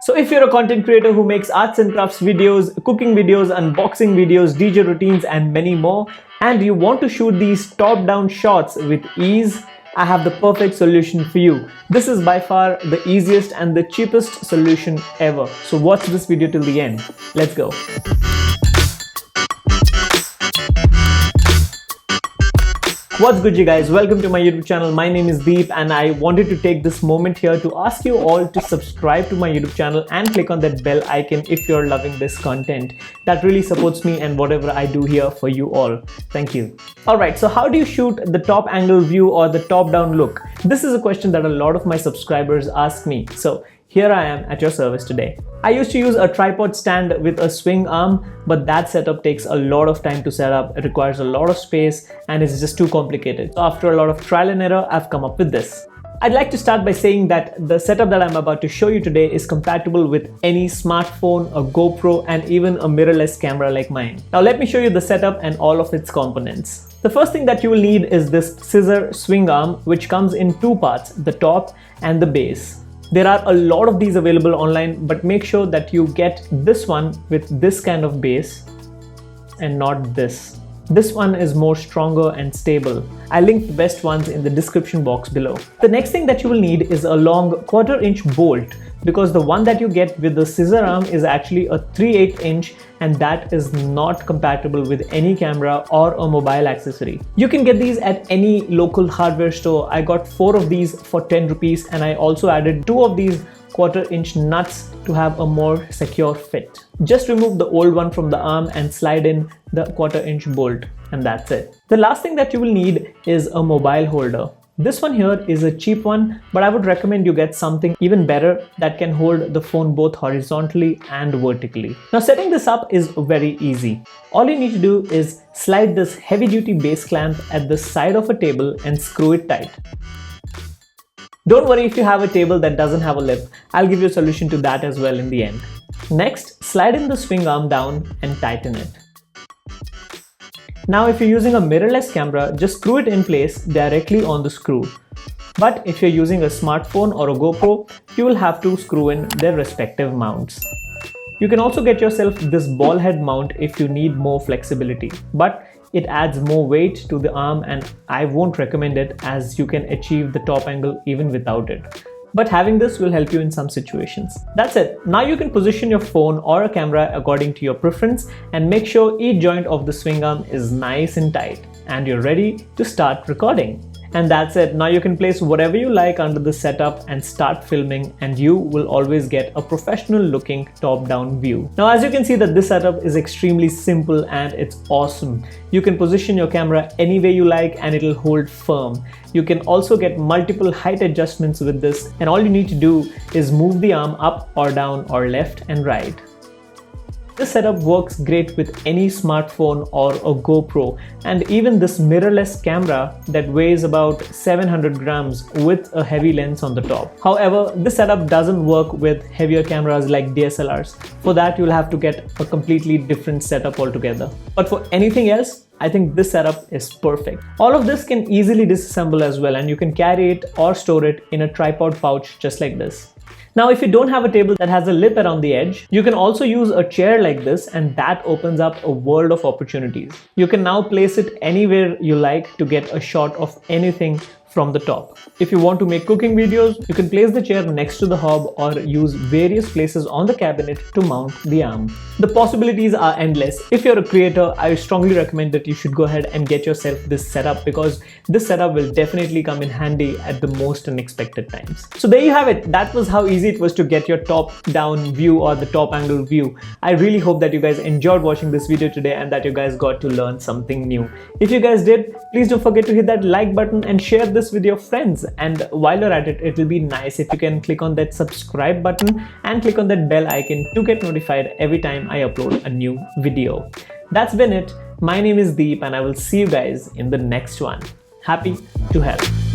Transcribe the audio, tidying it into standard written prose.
So if you're a content creator who makes arts and crafts videos, cooking videos, unboxing videos, DJ routines and many more, and you want to shoot these top-down shots with ease, I have the perfect solution for you. This is by far the easiest and the cheapest solution ever. So watch this video till the end. Let's go. What's good, you guys? Welcome to my YouTube channel. My name is Deep and I wanted to take this moment here to ask you all to subscribe to my YouTube channel and click on that bell icon if you're loving this content. That really supports me and whatever I do here for you all. Thank you. Alright, so how do you shoot the top angle view or the top down look? This is a question that a lot of my subscribers ask me. So here I am at your service today. I used to use a tripod stand with a swing arm, but that setup takes a lot of time to set up. It requires a lot of space and it's just too complicated. So after a lot of trial and error, I've come up with this. I'd like to start by saying that the setup that I'm about to show you today is compatible with any smartphone, a GoPro, and even a mirrorless camera like mine. Now let me show you the setup and all of its components. The first thing that you will need is this scissor swing arm, which comes in two parts, the top and the base. There are a lot of these available online, but make sure that you get this one with this kind of base and not this. This one is more stronger and stable. I'll link the best ones in the description box below. The next thing that you will need is a long 1/4 inch bolt, because the one that you get with the scissor arm is actually a 3/8 inch and that is not compatible with any camera or a mobile accessory. You can get these at any local hardware store. I got 4 of these for 10 rupees and I also added 2 of these 1/4 inch nuts to have a more secure fit. Just remove the old one from the arm and slide in the 1/4 inch bolt, and that's it. The last thing that you will need is a mobile holder. This one here is a cheap one, but I would recommend you get something even better that can hold the phone both horizontally and vertically. Now setting this up is very easy. All you need to do is slide this heavy duty base clamp at the side of a table and screw it tight. Don't worry if you have a table that doesn't have a lip. I'll give you a solution to that as well in the end. Next, slide in the swing arm down and tighten it. Now if you're using a mirrorless camera, just screw it in place directly on the screw. But if you're using a smartphone or a GoPro, you will have to screw in their respective mounts. You can also get yourself this ball head mount if you need more flexibility, but it adds more weight to the arm and I won't recommend it, as you can achieve the top angle even without it. But having this will help you in some situations. That's it. Now you can position your phone or a camera according to your preference and make sure each joint of the swing arm is nice and tight and you're ready to start recording. And that's it. Now you can place whatever you like under the setup and start filming, and you will always get a professional looking top-down view. Now as you can see that this setup is extremely simple and it's awesome. You can position your camera any way you like and it'll hold firm. You can also get multiple height adjustments with this, and all you need to do is move the arm up or down or left and right. This setup works great with any smartphone or a GoPro, and even this mirrorless camera that weighs about 700 grams with a heavy lens on the top. However, this setup doesn't work with heavier cameras like DSLRs. For that, you'll have to get a completely different setup altogether. But for anything else, I think this setup is perfect. All of this can easily disassemble as well, and you can carry it or store it in a tripod pouch just like this. Now if you don't have a table that has a lip around the edge, you can also use a chair like this, and that opens up a world of opportunities. You can now place it anywhere you like to get a shot of anything from the top. If you want to make cooking videos, you can place the chair next to the hob or use various places on the cabinet to mount the arm. The possibilities are endless. If you're a creator, I strongly recommend that you should go ahead and get yourself this setup, because this setup will definitely come in handy at the most unexpected times. So there you have it. That was how easy it was to get your top down view or the top angle view. I really hope that you guys enjoyed watching this video today and that you guys got to learn something new. If you guys did, please don't forget to hit that like button and share this with your friends. And while you're at it, it will be nice if you can click on that subscribe button and click on that bell icon to get notified every time I upload a new video. That's been it. My name is Deep and I will see you guys in the next one. Happy to help.